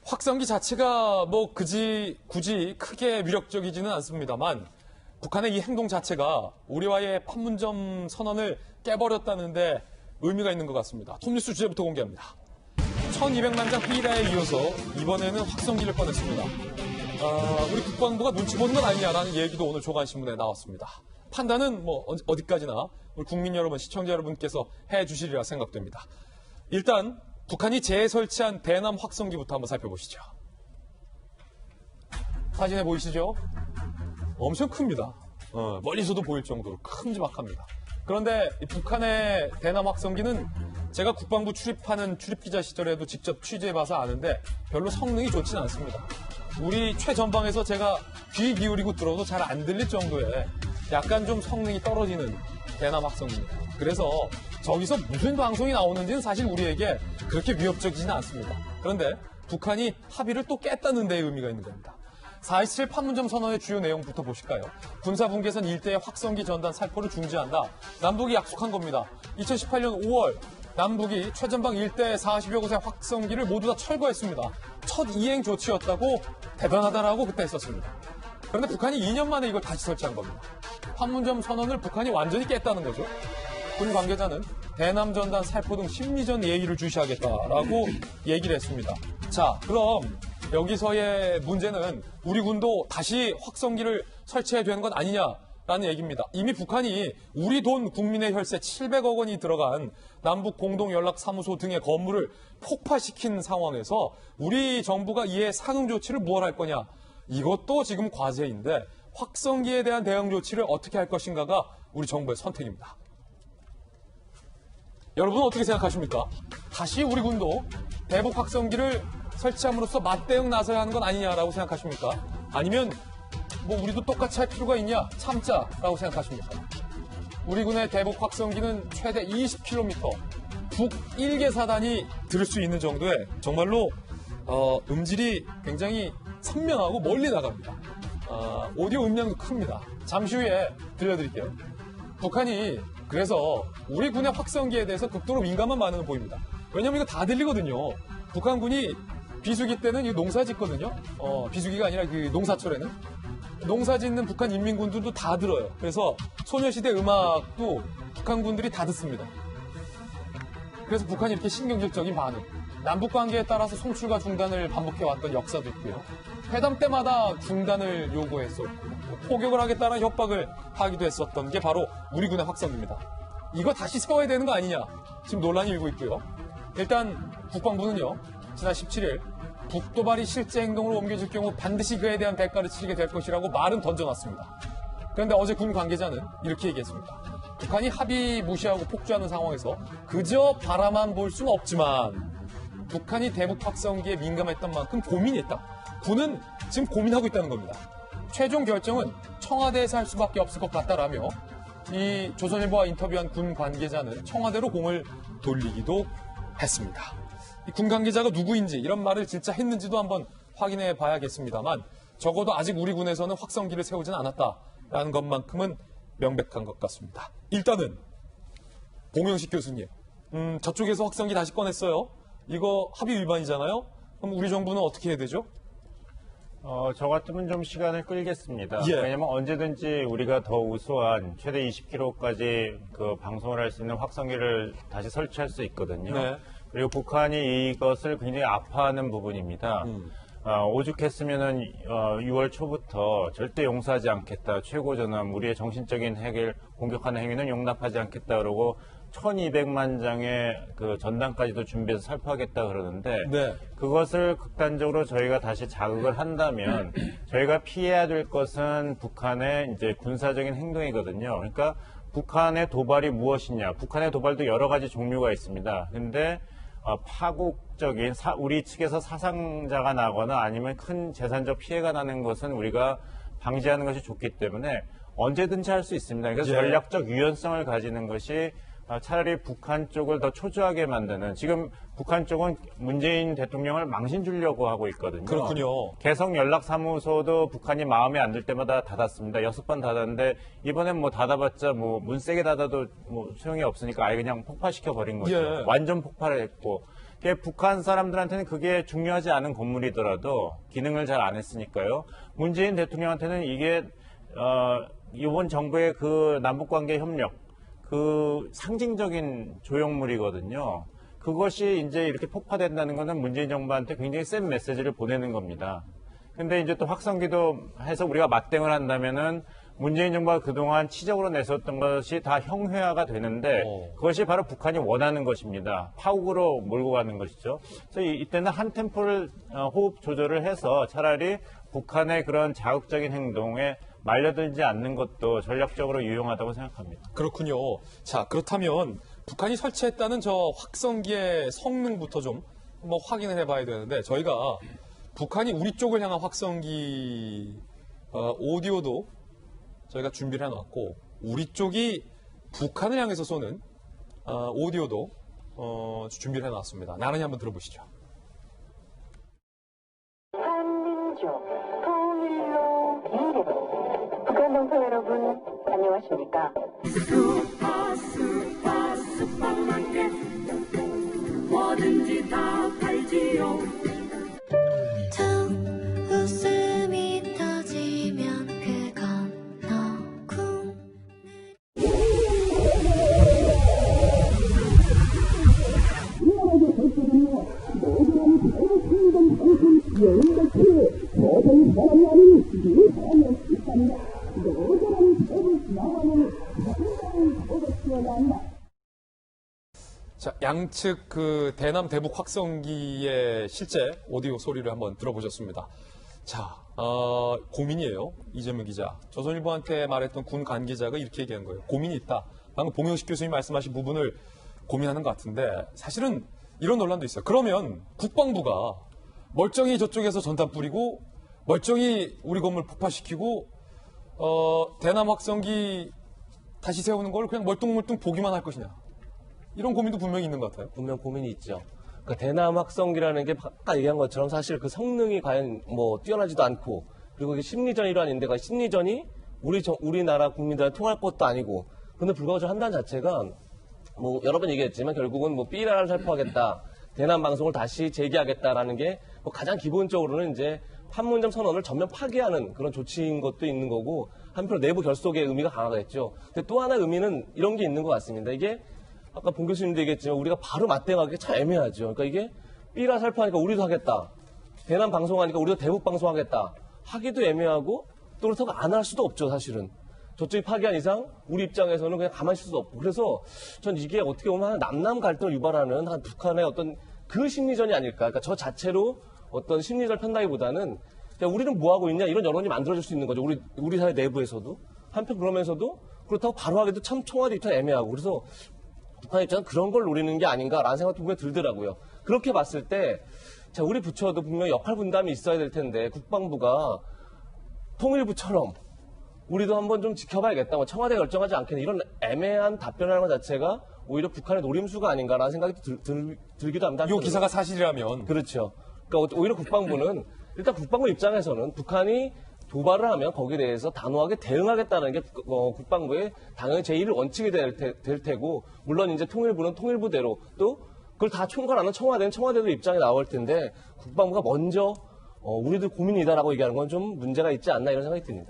확성기 자체가 뭐 굳이 크게 위력적이지는 않습니다만 북한의 이 행동 자체가 우리와의 판문점 선언을 깨버렸다는데 의미가 있는 것 같습니다. 톱뉴스 주제부터 공개합니다. 1200만 장 회의라에 이어서 이번에는 확성기를 꺼냈습니다. 우리 국방부가 눈치 보는 건 아니냐라는 얘기도 오늘 조간신문에 나왔습니다. 판단은 뭐 어디까지나 우리 국민 여러분, 시청자 여러분께서 해주시리라 생각됩니다. 일단 북한이 재설치한 대남 확성기부터 한번 살펴보시죠. 사진에 보이시죠? 엄청 큽니다. 멀리서도 보일 정도로 큼지막합니다. 그런데 이 북한의 대남 확성기는 제가 국방부 출입하는 출입기자 시절에도 직접 취재해봐서 아는데 별로 성능이 좋지는 않습니다. 우리 최전방에서 제가 귀 기울이고 들어도 잘 안 들릴 정도의 약간 좀 성능이 떨어지는 대남 확성기입니다. 그래서 저기서 무슨 방송이 나오는지는 사실 우리에게 그렇게 위협적이지는 않습니다. 그런데 북한이 합의를 또 깼다는 데에 의미가 있는 겁니다. 4.27 판문점 선언의 주요 내용부터 보실까요? 군사분계선 일대의 확성기 전단 살포를 중지한다. 남북이 약속한 겁니다. 2018년 5월 남북이 최전방 일대 40여 곳의 확성기를 모두 다 철거했습니다. 첫 이행 조치였다고 대단하다라고 그때 했었습니다. 그런데 북한이 2년 만에 이걸 다시 설치한 겁니다. 판문점 선언을 북한이 완전히 깼다는 거죠. 군 관계자는 대남 전단 살포 등 심리전 예의를 주시하겠다라고 얘기를 했습니다. 자, 그럼 여기서의 문제는 우리 군도 다시 확성기를 설치해야 되는 건 아니냐라는 얘기입니다. 이미 북한이 우리 돈 국민의 혈세 700억 원이 들어간 남북 공동연락사무소 등의 건물을 폭파시킨 상황에서 우리 정부가 이에 상응 조치를 무엇 할 거냐. 이것도 지금 과제인데 확성기에 대한 대응 조치를 어떻게 할 것인가가 우리 정부의 선택입니다. 여러분은 어떻게 생각하십니까? 다시 우리 군도 대북 확성기를 설치함으로써 맞대응 나서야 하는 건 아니냐라고 생각하십니까? 아니면 뭐 우리도 똑같이 할 필요가 있냐? 참자라고 생각하십니까? 우리 군의 대북 확성기는 최대 20km 북 1개 사단이 들을 수 있는 정도의 정말로 음질이 굉장히 선명하고 멀리 나갑니다. 오디오 음량도 큽니다. 잠시 후에 들려드릴게요. 북한이 그래서 우리 군의 확성기에 대해서 극도로 민감한 반응을 보입니다. 왜냐하면 이거 다 들리거든요. 북한군이 비수기 때는 이거 농사 짓거든요. 비수기가 아니라 그 농사철에는. 농사 짓는 북한 인민군들도 다 들어요. 그래서 소녀시대 음악도 북한군들이 다 듣습니다. 그래서 북한이 이렇게 신경질적인 반응. 남북관계에 따라서 송출과 중단을 반복해왔던 역사도 있고요. 회담 때마다 중단을 요구했었고 포격을 하겠다는 협박을 하기도 했었던 게 바로 우리 군의 확성기입니다. 이거 다시 세워야 되는 거 아니냐 지금 논란이 일고 있고요. 일단 국방부는요. 지난 17일 북도발이 실제 행동으로 옮겨질 경우 반드시 그에 대한 대가를 치르게 될 것이라고 말은 던져놨습니다. 그런데 어제 군 관계자는 이렇게 얘기했습니다. 북한이 합의 무시하고 폭주하는 상황에서 그저 바라만 볼 수는 없지만 북한이 대북 확성기에 민감했던 만큼 고민했다. 군은 지금 고민하고 있다는 겁니다. 최종 결정은 청와대에서 할 수밖에 없을 것 같다라며 이 조선일보와 인터뷰한 군 관계자는 청와대로 공을 돌리기도 했습니다. 이 군 관계자가 누구인지 이런 말을 진짜 했는지도 한번 확인해 봐야겠습니다만 적어도 아직 우리 군에서는 확성기를 세우지는 않았다라는 것만큼은 명백한 것 같습니다. 일단은 공영식 교수님, 저쪽에서 확성기 다시 꺼냈어요. 이거 합의 위반이잖아요. 그럼 우리 정부는 어떻게 해야 되죠? 저 같으면 좀 시간을 끌겠습니다. 예. 왜냐하면 언제든지 우리가 더 우수한 최대 20km까지 그 방송을 할 수 있는 확성기를 다시 설치할 수 있거든요. 네. 그리고 북한이 이것을 굉장히 아파하는 부분입니다. 오죽했으면은 6월 초부터 절대 용서하지 않겠다. 최고전함, 우리의 정신적인 핵을 공격하는 행위는 용납하지 않겠다. 그러고 1200만 장의 그 전단까지도 준비해서 살포하겠다 그러는데 네. 그것을 극단적으로 저희가 다시 자극을 한다면 저희가 피해야 될 것은 북한의 이제 군사적인 행동이거든요. 그러니까 북한의 도발이 무엇이냐? 북한의 도발도 여러 가지 종류가 있습니다. 근데 파국적인 우리 측에서 사상자가 나거나 아니면 큰 재산적 피해가 나는 것은 우리가 방지하는 것이 좋기 때문에 언제든지 할 수 있습니다. 그래서 예. 전략적 유연성을 가지는 것이 차라리 북한 쪽을 더 초조하게 만드는, 지금 북한 쪽은 문재인 대통령을 망신 주려고 하고 있거든요. 그렇군요. 개성 연락사무소도 북한이 마음에 안 들 때마다 닫았습니다. 6번 닫았는데 이번엔 뭐 닫아봤자 뭐 문 세게 닫아도 뭐 소용이 없으니까 아예 그냥 폭파시켜 버린 거죠. 예. 완전 폭발을 했고, 북한 사람들한테는 그게 중요하지 않은 건물이더라도 기능을 잘 안 했으니까요. 문재인 대통령한테는 이게 이번 정부의 그 남북관계 협력 그 상징적인 조형물이거든요. 그것이 이제 이렇게 폭파된다는 것은 문재인 정부한테 굉장히 센 메시지를 보내는 겁니다. 근데 이제 또 확성기도 해서 우리가 맞대응을 한다면은 문재인 정부가 그동안 치적으로 내세웠던 것이 다 형회화가 되는데 그것이 바로 북한이 원하는 것입니다. 파국으로 몰고 가는 것이죠. 그래서 이때는 한 템포를 호흡 조절을 해서 차라리 북한의 그런 자극적인 행동에 말려들지 않는 것도 전략적으로 유용하다고 생각합니다. 그렇군요. 자, 그렇다면 북한이 설치했다는 저 확성기의 성능부터 좀 뭐 확인을 해봐야 되는데 저희가 북한이 우리 쪽을 향한 확성기 오디오도 저희가 준비를 해놨고 우리 쪽이 북한을 향해서 쏘는 오디오도 준비를 해놨습니다. 나란히 한번 들어보시죠. 한민족 통일로 미래로 북한 동포 여러분 안녕하십니까? 슈퍼마켓 뭐든지 다 팔지요. 웃음이 터지면 그건 너쿵 자, 양측 그 대남 대북 확성기의 실제 오디오 소리를 한번 들어보셨습니다. 자, 고민이에요. 이재명 기자. 조선일보한테 말했던 군 관계자가 이렇게 얘기한 거예요. 고민이 있다. 방금 봉영식 교수님 말씀하신 부분을 고민하는 것 같은데 사실은 이런 논란도 있어요. 그러면 국방부가 멀쩡히 저쪽에서 전탄 뿌리고 멀쩡히 우리 건물 폭파시키고 대남 확성기 다시 세우는 걸 그냥 멀뚱멀뚱 보기만 할 것이냐. 이런 고민도 분명히 있는 것 같아요. 분명 고민이 있죠. 그러니까 대남 확성기라는 게 아까 얘기한 것처럼 사실 그 성능이 과연 뭐 뛰어나지도 않고 그리고 이게 심리전 일환인데 그 심리전이 우리나라 국민들한테 통할 것도 아니고 근데 불구하고 저 한다는 자체가 뭐 여러 번 얘기했지만 결국은 뭐 삐라를 살포하겠다. 대남 방송을 다시 재개하겠다라는 게 뭐 가장 기본적으로는 이제 판문점 선언을 전면 파기하는 그런 조치인 것도 있는 거고 한편 내부 결속의 의미가 강하겠죠. 근데 또 하나의 의미는 이런 게 있는 것 같습니다. 이게 아까 봉 교수님도 얘기했지만 우리가 바로 맞대응하기 참 애매하죠. 그러니까 이게 삐라 살포하니까 우리도 하겠다. 대남 방송하니까 우리도 대북 방송하겠다. 하기도 애매하고 또 그렇다고 안 할 수도 없죠, 사실은. 저쪽이 파기한 이상 우리 입장에서는 그냥 가만히 있을 수도 없고. 그래서 전 이게 어떻게 보면 한 남남 갈등을 유발하는 한 북한의 어떤 그 심리전이 아닐까. 그러니까 저 자체로 어떤 심리전을 편다기보다는 그냥 우리는 뭐 하고 있냐 이런 여론이 만들어질 수 있는 거죠. 우리 사회 내부에서도. 한편 그러면서도 그렇다고 바로 하기도 참 청와대 입장 애매하고. 그래서 북한 입장은 그런 걸 노리는 게 아닌가라는 생각도 분명히 들더라고요. 그렇게 봤을 때, 자, 우리 부처도 분명히 역할 분담이 있어야 될 텐데, 국방부가 통일부처럼 우리도 한번 좀 지켜봐야겠다. 뭐 청와대가 결정하지 않겠네. 이런 애매한 답변을 하는 것 자체가 오히려 북한의 노림수가 아닌가라는 생각이 들기도 합니다. 이 기사가 사실이라면. 그렇죠. 그러니까 오히려 국방부는, 일단 국방부 입장에서는 북한이 도발을 하면 거기에 대해서 단호하게 대응하겠다는 게 국방부의 당연히 제1 원칙이 될 테고 물론 이제 통일부는 통일부대로 또 그걸 다 총괄하는 청와대는 청와대도 입장이 나올 텐데 국방부가 먼저 우리들 고민이다라고 얘기하는 건 좀 문제가 있지 않나 이런 생각이 듭니다.